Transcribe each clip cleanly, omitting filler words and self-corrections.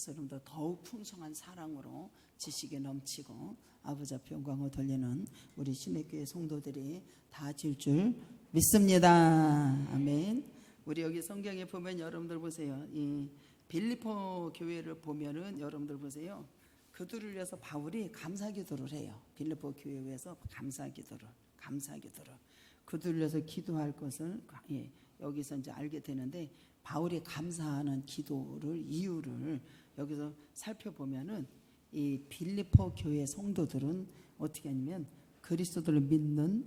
그래서 여러분들 더욱 풍성한 사랑으로 지식에 넘치고 아버지 앞에 영광을 돌리는 우리 신의교회 성도들이 다 질 줄 믿습니다. 아멘. 우리 여기 성경에 보면 여러분들 보세요. 이 빌립보 교회를 보면은 여러분들 보세요. 그들을 위해서 바울이 감사기도를 해요. 빌립보 교회에서 감사기도를 그들을 위해서 기도할 것을 여기서 이제 알게 되는데, 바울이 감사하는 기도를 이유를 여기서 살펴보면은 이 빌립보 교회 성도들은 어떻게 하냐면 그리스도를 믿는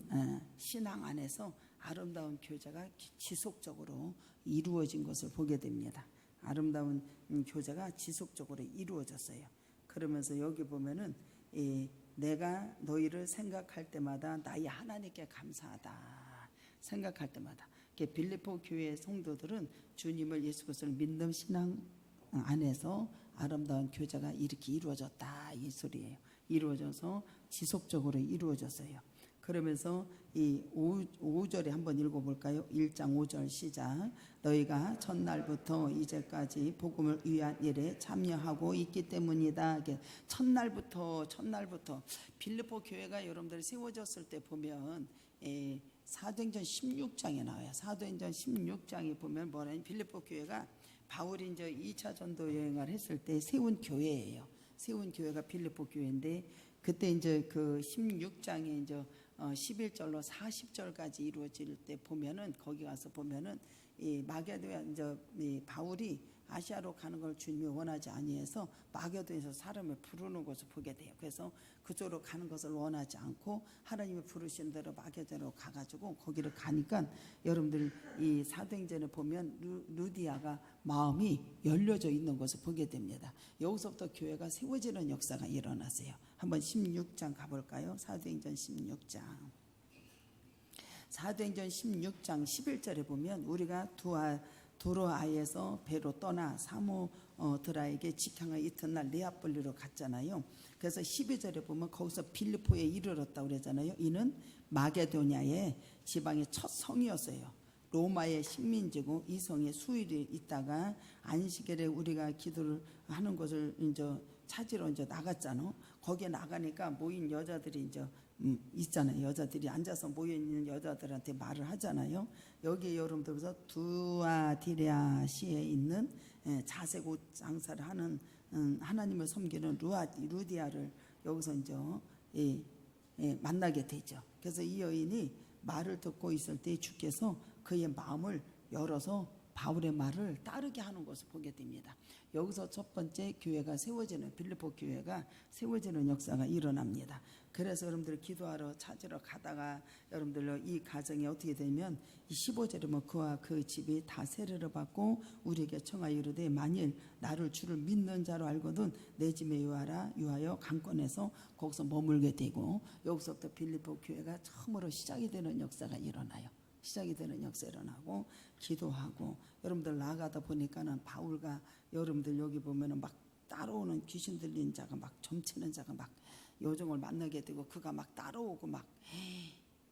신앙 안에서 아름다운 교제가 지속적으로 이루어진 것을 보게 됩니다. 아름다운 교제가 지속적으로 이루어졌어요. 그러면서 여기 보면은 내가 너희를 생각할 때마다 나의 하나님께 감사하다 생각할 때마다, 빌립보 교회 성도들은 주님을 예수 그리스도를 믿는 신앙 안에서 아름다운 교제가 이렇게 이루어졌다 이 소리예요. 이루어져서 지속적으로 이루어졌어요. 그러면서 이 5절에 한번 읽어볼까요? 1장 5절 시작. 너희가 첫날부터 이제까지 복음을 위한 일에 참여하고 있기 때문이다. 첫날부터 빌립보 교회가 여러분들이 세워졌을 때 보면 사도행전 16장에 나와요. 사도행전 16장에 보면 뭐냐면 빌립보 교회가 바울이 이제 2차 전도 여행을 했을 때 세운 교회예요. 세운 교회가 빌립보 교회인데, 그때 이제 그 16장에 이제 11절로 40절까지 이루어질 때 보면은, 거기 가서 보면은 이 마게도냐 이제 이 바울이 아시아로 가는 걸 주님이 원하지 아니해서 마게도에서 사람을 부르는 것을 보게 돼요. 그래서 그쪽으로 가는 것을 원하지 않고 하나님이 부르신 대로 마게도로 가가지고 거기를 가니까 여러분들 이 사도행전에 보면 루디아가 마음이 열려져 있는 것을 보게 됩니다. 여기서부터 교회가 세워지는 역사가 일어났어요. 한번 16장 가볼까요? 사도행전 16장. 사도행전 16장 11절에 보면 우리가 도로아에서 배로 떠나 사모드라에게 직항의 이튿날 네아폴리로 갔잖아요. 그래서 12절에 보면 거기서 빌립보에 이르렀다고 그러잖아요. 이는 마게도냐의 지방의 첫 성이었어요. 로마의 식민지고 이 성에 수일이 있다가 안식일에 우리가 기도를 하는 것을 이제 찾으러 이제 나갔잖아. 거기에 나가니까 모인 여자들이 이제 있잖아요. 여자들이 앉아서 모여 있는 여자들한테 말을 하잖아요. 여기 여러분들께서 두아디라시에 있는 자색 옷 장사를 하는 하나님을 섬기는 루디아를 여기서 이제 만나게 되죠. 그래서 이 여인이 말을 듣고 있을 때 주께서 그의 마음을 열어서 바울의 말을 따르게 하는 것을 보게 됩니다. 여기서 첫 번째 교회가 세워지는, 빌립보 교회가 세워지는 역사가 일어납니다. 그래서 여러분들 기도하러 찾으러 가다가 여러분들 이 가정이 어떻게 되면 15절에 뭐 그와 그 집이 다 세례를 받고 우리에게 청하여 이르되 만일 나를 주를 믿는 자로 알거든 내 집에 유하여 강권에서 거기서 머물게 되고, 여기서부터 빌립보 교회가 처음으로 시작이 되는 역사가 일어나요. 시작이 되는 역사 일어나고 기도하고, 여러분들 나가다 보니까는 바울과 여러분들 여기 보면은 막 따라오는 귀신 들린 자가 막 점치는 자가 막 요정을 만나게 되고, 그가 막 따라오고 막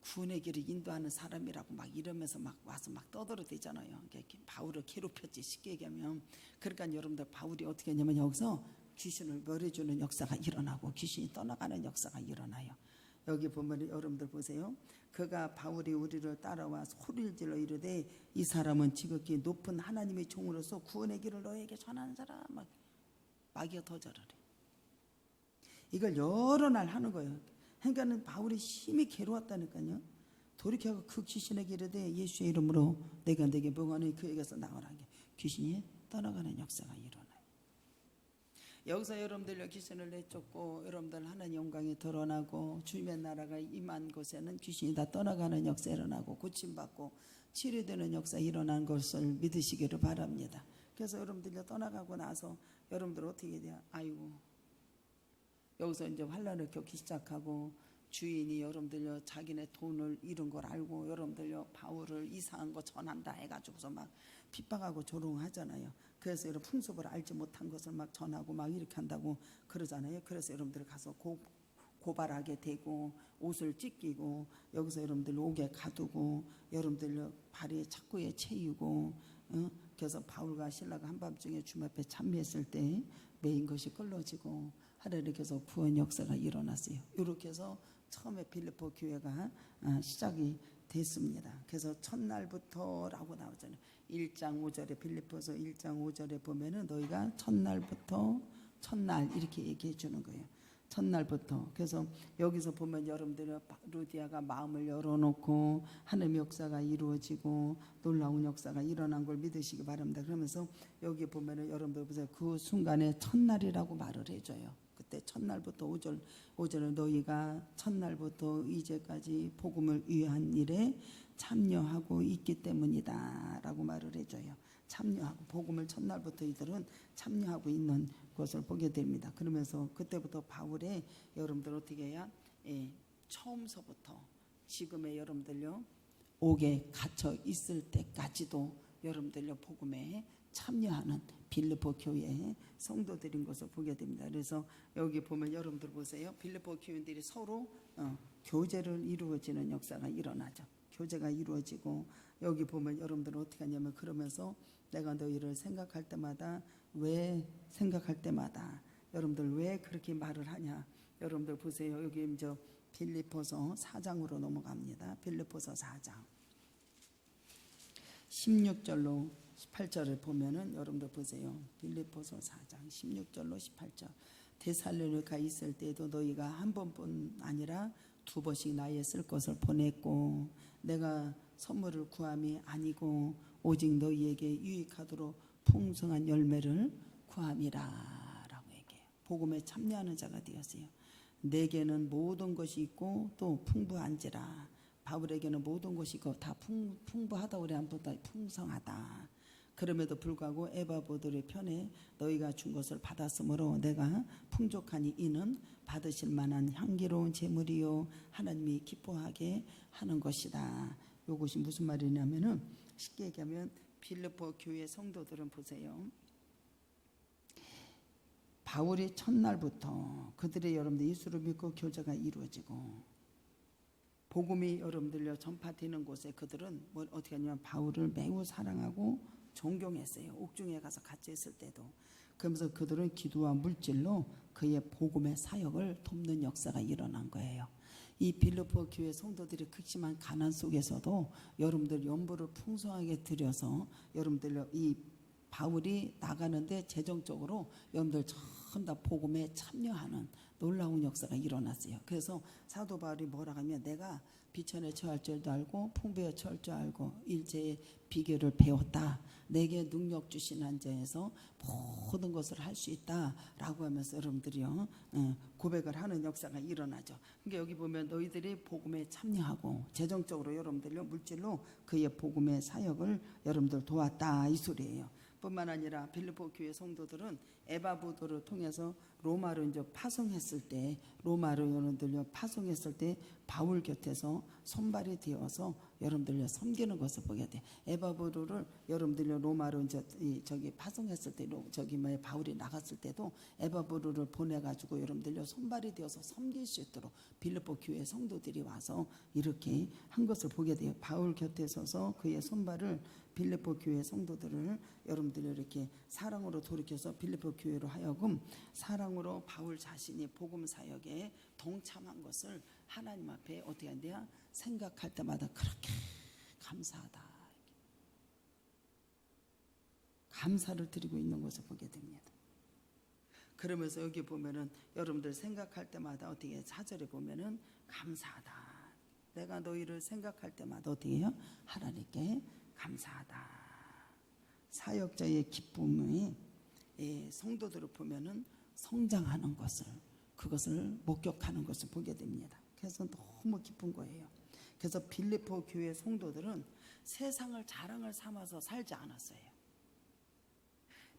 구원의 길을 인도하는 사람이라고 막 이러면서 막 와서 막 떠들어대잖아요. 바울을 괴롭혔지 쉽게 얘기하면. 그러니까 여러분들 바울이 어떻게 했냐면 여기서 귀신을 멸해주는 역사가 일어나고 귀신이 떠나가는 역사가 일어나요. 여기 보면 여러분들 보세요. 그가 바울이 우리를 따라와 소리를 질러 이르되 이 사람은 지극히 높은 하나님의 종으로서 구원의 길을 너에게 전하는 사람. 마귀가 더 저러래. 이걸 여러 날 하는 거예요. 그러니까는 바울이 심히 괴로웠다니까요. 돌이켜서 그 귀신에게 이르되 예수의 이름으로 내가 내게 명하노니 그에게서 나오라. 귀신이 떠나가는 역사가 일어나요. 여기서 여러분들 귀신을 내쫓고 여러분들 하나님 영광이 드러나고 주님의 나라가 임한 곳에는 귀신이 다 떠나가는 역사 일어나고 고침받고 치료되는 역사 일어난 것을 믿으시기를 바랍니다. 그래서 여러분들이 떠나가고 나서 여러분들 어떻게 돼요? 아이고, 여기서 이제 환란을 겪기 시작하고 주인이 여러분들 자기네 돈을 잃은 걸 알고 여러분들 바울을 이상한 거 전한다 해가지고서 막 핍박하고 조롱하잖아요. 그래서 여러분 풍습을 알지 못한 것을 막 전하고 막 이렇게 한다고 그러잖아요. 그래서 여러분들 가서 고발하게 되고 옷을 찢기고 여기서 여러분들 옥에 가두고 여러분들 발에 착고에 채이고 그래서 바울과 실라가 한밤중에 주님 앞에 참배했을 때 메인 것이 끌어지고 하루를 해서 구원 역사가 일어났어요. 이렇게 해서 처음에 빌립보 교회가 시작이 됐습니다. 그래서 첫날부터라고 나오잖아요. 1장 5절에 빌립보서 1장 5절에 보면은 너희가 첫날부터 첫날 이렇게 얘기해 주는 거예요. 첫날부터. 그래서 여기서 보면 여러분들이 루디아가 마음을 열어놓고 하나님의 역사가 이루어지고 놀라운 역사가 일어난 걸 믿으시기 바랍니다. 그러면서 여기 보면은 여러분들 보세요. 그 순간에 첫날이라고 말을 해줘요. 그때 첫날부터 5절 너희가 첫날부터 이제까지 복음을 위한 일에 참여하고 있기 때문이다 라고 말을 해줘요. 참여하고 복음을 첫날부터 이들은 참여하고 있는 것을 보게 됩니다. 그러면서 그때부터 바울의 여러분들 어떻게 해야 처음서부터 지금의 여러분들요 옥에 갇혀 있을 때까지도 여러분들요 복음에 참여하는 빌립보 교회의 성도들인 것을 보게 됩니다. 그래서 여기 보면 여러분들 보세요. 빌립보 교인들이 서로 교제를 이루어지는 역사가 일어나죠. 교제가 이루어지고 여기 보면 여러분들은 어떻게 하냐면 그러면서 내가 너희를 생각할 때마다 왜 생각할 때마다 여러분들 왜 그렇게 말을 하냐. 여러분들 보세요. 여기 저 빌립보서 4장으로 넘어갑니다. 빌립보서 4장 16절로 18절을 보면은 여러분들 보세요. 빌립보서 4장 16절로 18절 데살로니가 있을 때도 너희가 한 번뿐 아니라 두 번씩 나의 쓸 것을 보냈고 내가 선물을 구함이 아니고 오직 너희에게 유익하도록 풍성한 열매를 구함이라 라고 얘기해요. 복음에 참여하는 자가 되었어요. 내게는 모든 것이 있고 또 풍부한지라. 바울에게는 모든 것이 있고 다 풍부하다 그래 한보다 풍성하다. 그럼에도 불구하고 에바보들의 편에 너희가 준 것을 받았으므로 내가 풍족하니 이는 받으실 만한 향기로운 제물이요 하나님이 기뻐하게 하는 것이다. 이것이 무슨 말이냐면은 쉽게 얘기하면 빌립보 교회 성도들은 보세요. 바울이 첫날부터 그들의 여러분들 예수를 믿고 교제가 이루어지고 복음이 여러분들요 전파되는 곳에 그들은 뭐 어떻게 하냐면 바울을 매우 사랑하고 존경했어요. 옥중에 가서 같이 있을 때도. 그러면서 그들은 기도와 물질로 그의 복음의 사역을 돕는 역사가 일어난 거예요. 이 빌립보 교회 성도들이 극심한 가난 속에서도 여러분들 연보를 풍성하게 드려서 여러분들 이 바울이 나가는데 재정적으로 여러분들 전부 다 복음에 참여하는 놀라운 역사가 일어났어요. 그래서 사도 바울이 뭐라 하면 내가 비천에 처할 줄도 알고 풍부에 처할 줄 알고 일제의 비결을 배웠다. 내게 능력 주신 한 자에서 모든 것을 할 수 있다라고 하면서 여러분들이요 고백을 하는 역사가 일어나죠. 그러니까 여기 보면 너희들이 복음에 참여하고 재정적으로 여러분들요 물질로 그의 복음의 사역을 여러분들 도왔다 이 소리예요. 뿐만 아니라 빌립보 교회 성도들은 에바보도를 통해서 로마로 이제 파송했을 때 로마로 여러분들요 파송했을 때 바울 곁에서 손발이 되어서 여러분들요 섬기는 것을 보게 돼. 에바보도를 여러분들요 로마로 이제 저기 파송했을 때 저기 뭐 바울이 나갔을 때도 에바보도를 보내가지고 여러분들요 손발이 되어서 섬길 수 있도록 빌립보 교회 성도들이 와서 이렇게 한 것을 보게 돼요. 바울 곁에 서서 그의 손발을 빌립보 교회 성도들을 여러분들이 이렇게 사랑으로 돌이켜서 빌립보 교회로 하여금 사랑으로 바울 자신이 복음 사역에 동참한 것을 하나님 앞에 어떻게 한대요? 생각할 때마다 그렇게 감사하다. 감사를 드리고 있는 것을 보게 됩니다. 그러면서 여기 보면은 여러분들 생각할 때마다 어떻게 4절에 보면은 감사하다. 내가 너희를 생각할 때마다 어떻게 해요? 하나님께 감사하다. 사역자의 기쁨이 성도들을 보면은 성장하는 것을 그것을 목격하는 것을 보게 됩니다. 그래서 너무 기쁜 거예요. 그래서 빌립보 교회 성도들은 세상을 자랑을 삼아서 살지 않았어요.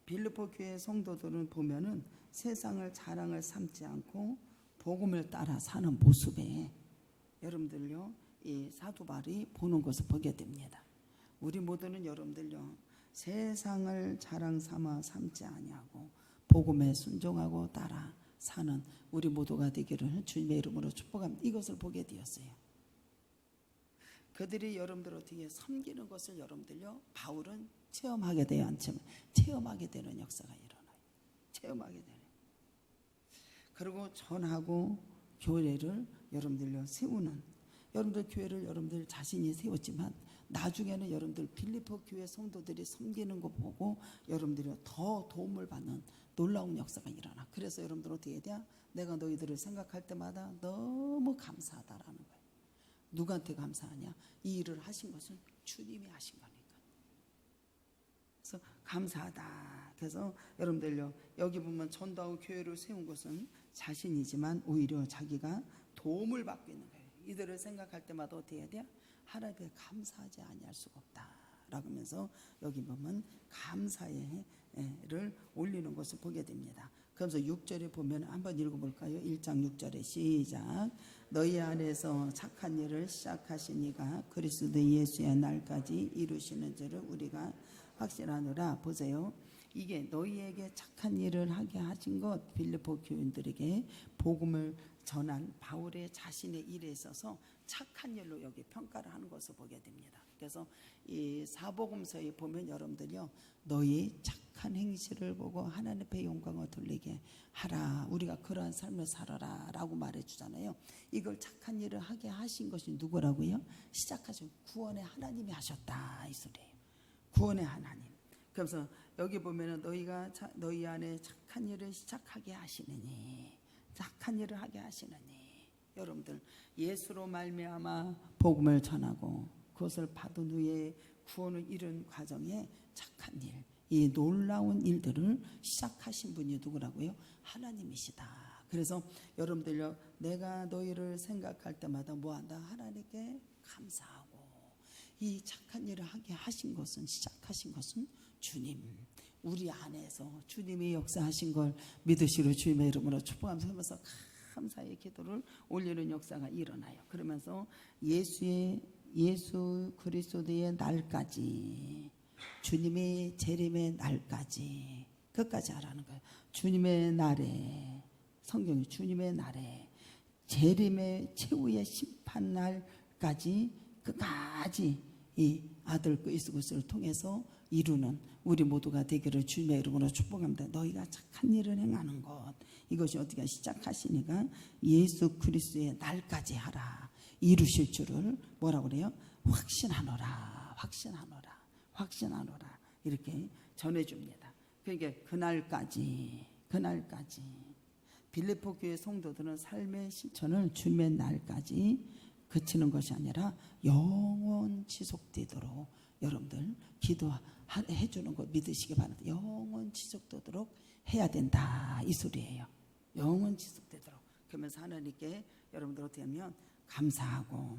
빌립보 교회 성도들은 보면은 세상을 자랑을 삼지 않고 복음을 따라 사는 모습에 여러분들요 이 사도 바울이 보는 것을 보게 됩니다. 우리 모두는 여러분들요 세상을 자랑 삼아 삼지 아니하고 복음에 순종하고 따라 사는 우리 모두가 되기를 주님의 이름으로 축복합니다. 이것을 보게 되었어요. 그들이 여러분들 어떻게 섬기는 것을 여러분들요 바울은 체험하게 돼요, 안 체험하게 되는 역사가 일어나요. 체험하게 되는. 그리고 전하고 교회를 여러분들요 세우는, 여러분들 교회를 여러분들 자신이 세웠지만 나중에는 여러분들 빌립보 교회 성도들이 섬기는 거 보고 여러분들이 더 도움을 받는 놀라운 역사가 일어나. 그래서 여러분들 어떻게 해야 돼? 내가 너희들을 생각할 때마다 너무 감사하다라는 거예요. 누구한테 감사하냐? 이 일을 하신 것은 주님이 하신 거니까. 그래서 감사하다. 그래서 여러분들요 여기 보면 전도하고 교회를 세운 것은 자신이지만 오히려 자기가 도움을 받고 있는 거예요. 이들을 생각할 때마다 어떻게 해야 돼요? 하나님께 감사하지 아니할 수가 없다 라고 하면서 여기 보면 감사를 올리는 것을 보게 됩니다. 그래서 6절에 보면 한번 읽어볼까요? 1장 6절에 시작. 너희 안에서 착한 일을 시작하신 이가 그리스도 예수의 날까지 이루시는 줄을 우리가 확신하노라. 보세요. 이게 너희에게 착한 일을 하게 하신 것, 빌립보 교인들에게 복음을 전한 바울의 자신의 일에 있어서 착한 일로 여기 평가를 하는 것을 보게 됩니다. 그래서 이 사복음서에 보면 여러분들요 너희 착한 행실을 보고 하나님 앞에 영광을 돌리게 하라, 우리가 그러한 삶을 살아라 라고 말해주잖아요. 이걸 착한 일을 하게 하신 것이 누구라고요? 시작하신 구원의 하나님이 하셨다 이 소리예요. 구원의 하나님. 그래서 여기 보면은 너희 안에 착한 일을 시작하게 하시느니, 착한 일을 하게 하시느니, 여러분들 예수로 말미암아 복음을 전하고 그것을 받은 후에 구원을 이룬 과정에 착한 일, 이 놀라운 일들을 시작하신 분이 누구라고요? 하나님이시다. 그래서 여러분들요 내가 너희를 생각할 때마다 뭐한다? 하나님께 감사하고, 이 착한 일을 하게 하신 것은, 시작하신 것은 주님, 우리 안에서 주님이 역사하신 걸 믿으시로 주님의 이름으로 축복하면서 감사의 기도를 올리는 역사가 일어나요. 그러면서 예수 그리스도의 날까지, 주님의 재림의 날까지, 끝까지 하라는 거예요. 주님의 날에, 성경이 주님의 날에, 재림의 최후의 심판 날까지 끝까지 이 아들 그리스도를 통해서 이루는 우리 모두가 되기를 주님의 이름으로 축복합니다. 너희가 착한 일을 행하는 것, 이것이 어떻게 시작하시니까 예수 그리스도의 날까지 하라, 이루실 줄을 뭐라고 그래요? 확신하노라, 확신하노라, 확신하노라, 이렇게 전해줍니다. 그러니까 그날까지 빌립보 교회 성도들은 삶의 실천을 주님의 날까지 그치는 것이 아니라 영원 지속되도록 여러분들 기도해 주는 것 믿으시기 바랍니다. 영원 지속되도록 해야 된다 이 소리예요. 영원 지속되도록. 그러면서 하나님께 여러분들 어떻게 하면 감사하고,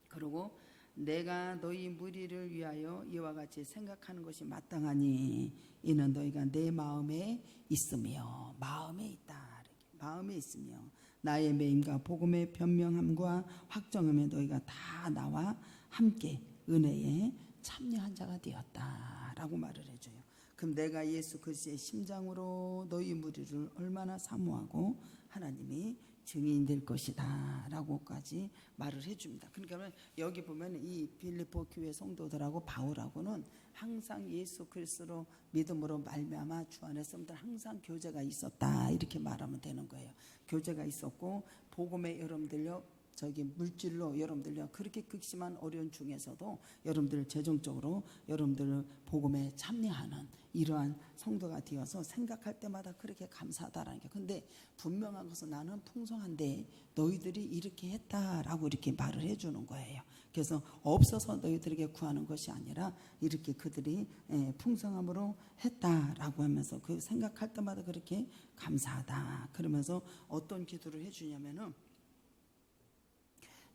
그리고 내가 너희 무리를 위하여 이와 같이 생각하는 것이 마땅하니 이는 너희가 내 마음에 있으며, 마음에 있다, 마음에 있으며 나의 매임과 복음의 변명함과 확정함에 너희가 다 나와 함께 은혜에 참여한 자가 되었다라고 말을 해줘요. 그럼 내가 예수 그리스도의 심장으로 너희 무리를 얼마나 사모하고 하나님이 증인 될 것이다 라고까지 말을 해줍니다. 그러니까 여기 보면 이 빌립보 교회 성도들하고 바울하고는 항상 예수 그리스도로 믿음으로 말미암아 주 안에서 항상 교제가 있었다 이렇게 말하면 되는 거예요. 교제가 있었고 복음의 여러분들요 저기 물질로 여러분들요 그렇게 극심한 어려운 중에서도 여러분들 재정적으로 여러분들 복음에 참여하는 이러한 성도가 되어서 생각할 때마다 그렇게 감사하다라는 게. 근데 분명한 것은 나는 풍성한데 너희들이 이렇게 했다라고 이렇게 말을 해주는 거예요. 그래서 없어서 너희들에게 구하는 것이 아니라 이렇게 그들이 풍성함으로 했다라고 하면서 그 생각할 때마다 그렇게 감사하다 그러면서 어떤 기도를 해주냐면은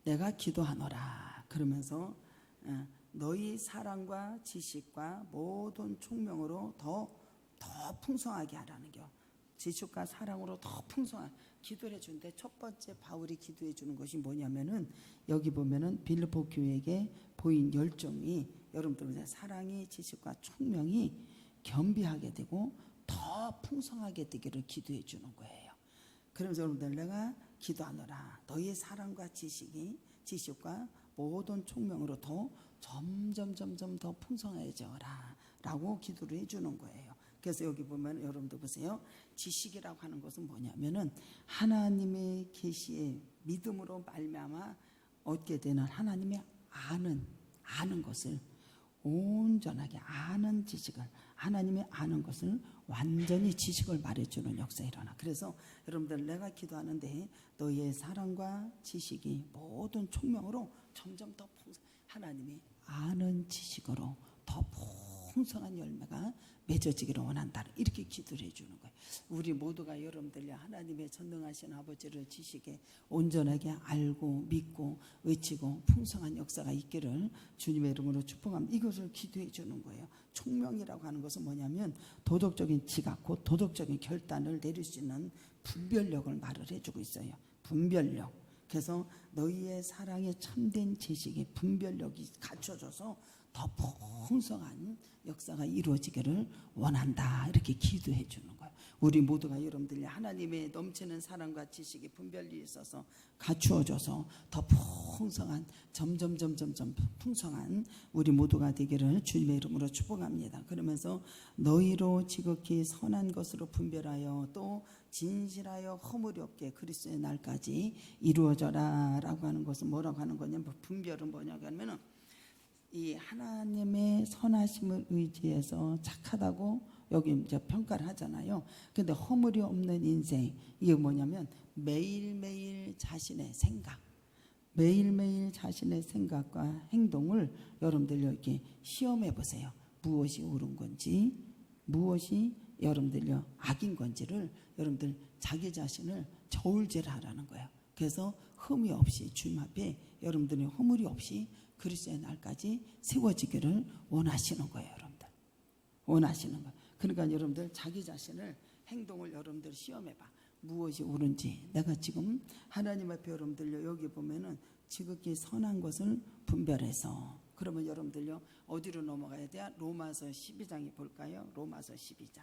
내가 기도하노라 그러면서 너희 사랑과 지식과 모든 총명으로 더 풍성하게 하라는 겨. 지식과 사랑으로 더 풍성하게 기도를 해주는데 첫 번째 바울이 기도해 주는 것이 뭐냐면은 여기 보면은 빌립보 교회에게 보인 열정이 여러분들 사랑이 지식과 총명이 겸비하게 되고 더 풍성하게 되기를 기도해 주는 거예요. 그러면서 여러분들 내가 기도하노라 너희의 사랑과 지식과 모든 총명으로 더 점점 더 풍성해져라 라고 기도를 해주는 거예요. 그래서 여기 보면 여러분들 보세요. 지식이라고 하는 것은 뭐냐면은 하나님의 계시에 믿음으로 말미암아 얻게 되는 하나님의 아는 것을 온전하게 아는 지식을, 하나님의 아는 것을 완전히 지식을 말해주는 역사가 일어나. 그래서 여러분들 내가 기도하는데 너희의 사랑과 지식이 모든 총명으로 점점 더 하나님이 아는 지식으로 더 풍성한 열매가 맺어지기를 원한다. 이렇게 기도를 해주는 거예요. 우리 모두가 여러분들이 하나님의 전능하신 아버지를 지식에 온전하게 알고 믿고 외치고 풍성한 역사가 있기를 주님의 이름으로 축복합니다. 이것을 기도해 주는 거예요. 총명이라고 하는 것은 뭐냐면 도덕적인 지각, 곧 도덕적인 결단을 내릴 수 있는 분별력을 말을 해주고 있어요. 분별력. 그래서 너희의 사랑에 참된 지식의 분별력이 갖춰져서 더 풍성한 역사가 이루어지기를 원한다. 이렇게 기도해 주는 거예요. 우리 모두가 여러분들이 하나님의 넘치는 사랑과 지식의 분별력이 있어서 갖추어져서 더 풍성한 점점 풍성한 우리 모두가 되기를 주님의 이름으로 축복합니다. 그러면서 너희로 지극히 선한 것으로 분별하여 또 진실하여 허물이 없게 그리스도의 날까지 이루어져라 라고 하는 것은 뭐라고 하는 거냐면 분별은 뭐냐고 하면은 이 하나님의 선하심을 의지해서 착하다고 여기 이제 평가를 하잖아요. 근데 허물이 없는 인생, 이게 뭐냐면 매일매일 자신의 생각, 매일매일 자신의 생각과 행동을 여러분들 이렇게 시험해 보세요. 무엇이 옳은 건지, 무엇이 여러분들요 악인 건지를 여러분들 자기 자신을 저울질하라는 거예요. 그래서 흠이 없이 주님 앞에 여러분들이 허물이 없이 그리스도의 날까지 세워지기를 원하시는 거예요. 여러분들 원하시는 거예요. 그러니까 여러분들 자기 자신을 행동을 여러분들 시험해봐. 무엇이 옳은지. 내가 지금 하나님 앞에 여러분들 여기 보면은 지극히 선한 것을 분별해서, 그러면 여러분들요 어디로 넘어가야 돼요? 로마서 12장이 볼까요? 로마서 12장.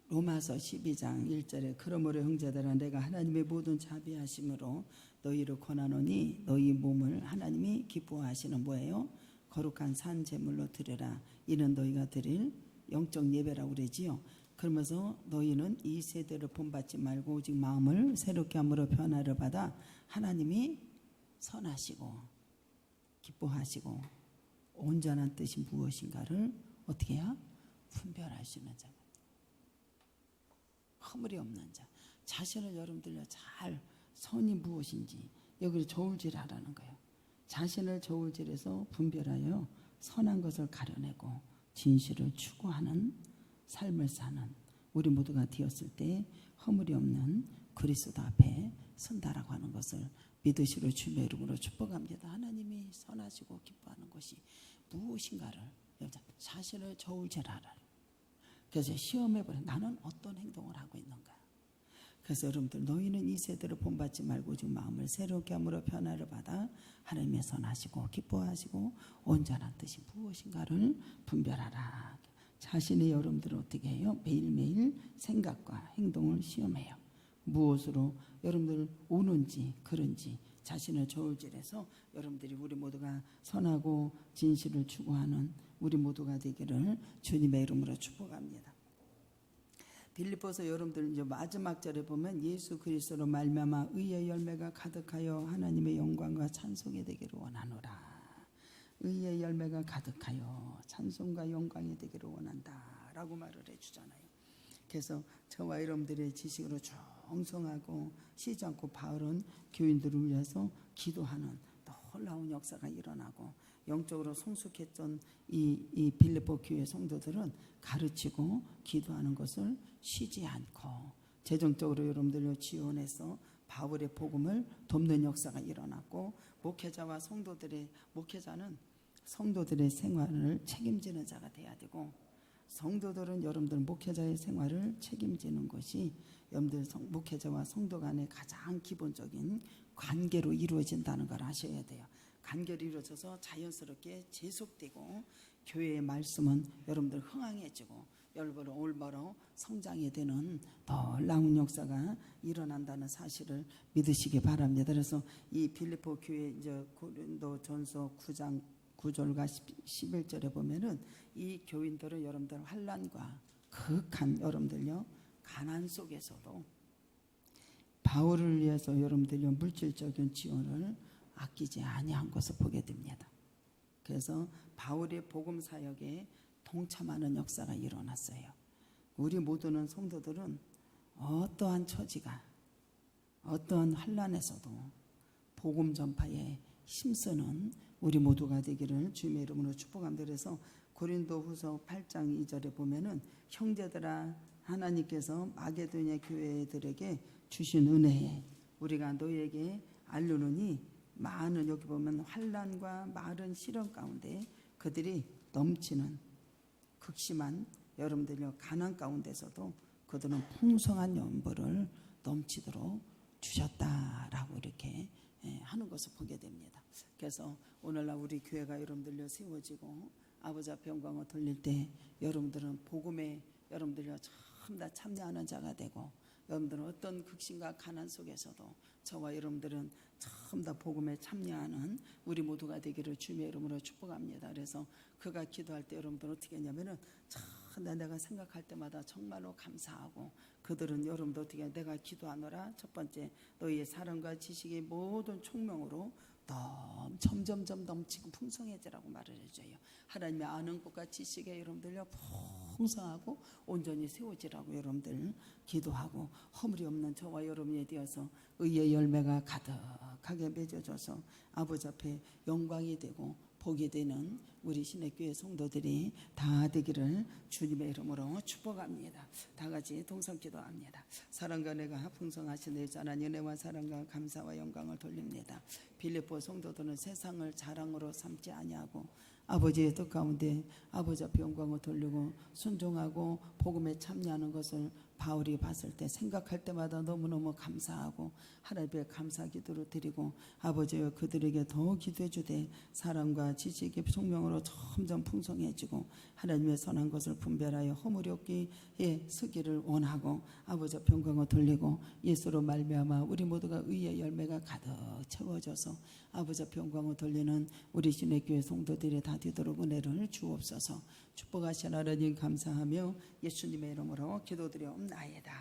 로마서 12장 1절에 그러므로 형제들아 내가 하나님의 모든 자비하심으로 너희를 권하노니 너희 몸을 하나님이 기뻐하시는 뭐예요? 거룩한 산 제물로 드리라. 이는 너희가 드릴 영적 예배라고 그러지요. 그러면서 너희는 이 세대를 본받지 말고 오직 마음을 새롭게 함으로 변화를 받아 하나님이 선하시고 기뻐하시고 온전한 뜻이 무엇인가를 어떻게 해야? 분별하시는 자. 허물이 없는 자. 자신을 여러분들 잘 선이 무엇인지 여기를 저울질하라는 거예요. 자신을 저울질해서 분별하여 선한 것을 가려내고 진실을 추구하는 삶을 사는 우리 모두가 되었을 때 허물이 없는 그리스도 앞에 선다라고 하는 것을 믿으시로 주님의 이름으로 축복합니다. 하나님이 선하시고 기뻐하는 것이 무엇인가를 자신을 저울질하라. 그래서 시험해보라. 나는 어떤 행동을 하고 있는가. 그래서 여러분들 너희는 이 세대를 본받지 말고 지금 마음을 새롭게 함으로 변화를 받아 하나님의 선하시고 기뻐하시고 온전한 뜻이 무엇인가를 분별하라. 자신의 여러분들은 어떻게 해요? 매일매일 생각과 행동을 시험해요. 무엇으로 여러분들 오는지 그런지 자신을 저울질해서 여러분들이 우리 모두가 선하고 진실을 추구하는 우리 모두가 되기를 주님의 이름으로 축복합니다. 빌립보서 여러분들 이제 마지막 절에 보면 예수 그리스도로 말미암아 의의 열매가 가득하여 하나님의 영광과 찬송이 되기를 원하노라. 의의 열매가 가득하여 찬송과 영광이 되기를 원한다라고 말을 해주잖아요. 그래서 저와 여러분들의 지식으로 정성하고 쉬지 않고 바울은 교인들을 위해서 기도하는 놀라운 역사가 일어나고 영적으로 성숙했던 이 빌립보 교회 성도들은 가르치고 기도하는 것을 쉬지 않고 재정적으로 여러분들을 지원해서 바울의 복음을 돕는 역사가 일어났고 목회자는 성도들의 생활을 책임지는 자가 돼야 되고 성도들은 여러분들 목회자의 생활을 책임지는 것이 여러분들 목회자와 성도 간의 가장 기본적인 관계로 이루어진다는 걸 아셔야 돼요. 간결히 이루어져서 자연스럽게 지속되고 교회의 말씀은 여러분들 흥황해지고 여러분 올바로 성장이 되는 놀라운 역사가 일어난다는 사실을 믿으시기 바랍니다. 그래서 이 빌립보 교회 이제 고린도전서 9장 9절과 11절에 보면은 이 교인들은 여러분들 환난과 극한 여러분들요 가난 속에서도 바울을 위해서 여러분들요 물질적인 지원을 아끼지 아니한 것을 보게 됩니다. 그래서 바울의 복음 사역에 동참하는 역사가 일어났어요. 우리 모두는 성도들은 어떠한 처지가 어떠한 환난에서도 복음 전파에 힘쓰는 우리 모두가 되기를 주님의 이름으로 축복합니다. 그래서 고린도후서 8장 2절에 보면은 형제들아 하나님께서 마게도냐 교회들에게 주신 은혜에 우리가 너희에게 알려느니 많은 여기 보면 환난과 많은 시련 가운데 그들이 넘치는 극심한 여러분들요 가난 가운데서도 그들은 풍성한 연보를 넘치도록 주셨다라고 이렇게 하는 것을 보게 됩니다. 그래서 오늘날 우리 교회가 여러분들요 세워지고 아버지 앞에 영광을 돌릴 때 여러분들은 복음에 여러분들요 전부 다 참여하는 자가 되고 여러분들은 어떤 극심과 가난 속에서도 저와 여러분들은 전부 다 복음에 참여하는 우리 모두가 되기를 주님의 이름으로 축복합니다. 그래서 그가 기도할 때 여러분들 어떻게 했냐면은 참 내가 생각할 때마다 정말로 감사하고 그들은 여러분들 어떻게 내가 기도하노라 첫 번째 너희의 사랑과 지식이 모든 총명으로 점점점 넘치고 풍성해지라고 말을 해줘요. 하나님의 아는 것과 지식에 여러분들요 풍성하고 온전히 세워지라고 여러분들 기도하고 허물이 없는 저와 여러분에 대해서 의의 열매가 가득하게 맺어져서 아버지 앞에 영광이 되고 복이 되는 우리 신의교회 성도들이 다 되기를 주님의 이름으로 축복합니다. 다 같이 동성 기도합니다. 사랑과 내가 풍성하신 내 자난 은혜와 사랑과 감사와 영광을 돌립니다. 빌립보 성도들은 세상을 자랑으로 삼지 아니하고 아버지의 뜻 가운데 아버지 앞에 영광을 돌리고 순종하고 복음에 참여하는 것을 바울이 봤을 때 생각할 때마다 너무너무 감사하고 하나님께 감사 기도를 드리고 아버지여 그들에게 더 기도해 주되 사랑과 지식의 총명으로 점점 풍성해지고 하나님의 선한 것을 분별하여 허물이 없기에 서기를 원하고 아버지 앞에 영광을 돌리고 예수로 말미암아 우리 모두가 의의 열매가 가득 채워져서 아버지 앞에 영광을 돌리는 우리 신의교회 성도들이 다 되도록 은혜를 주옵소서. 축복하신 하나님 감사하며 예수님의 이름으로 기도드려옵나이다.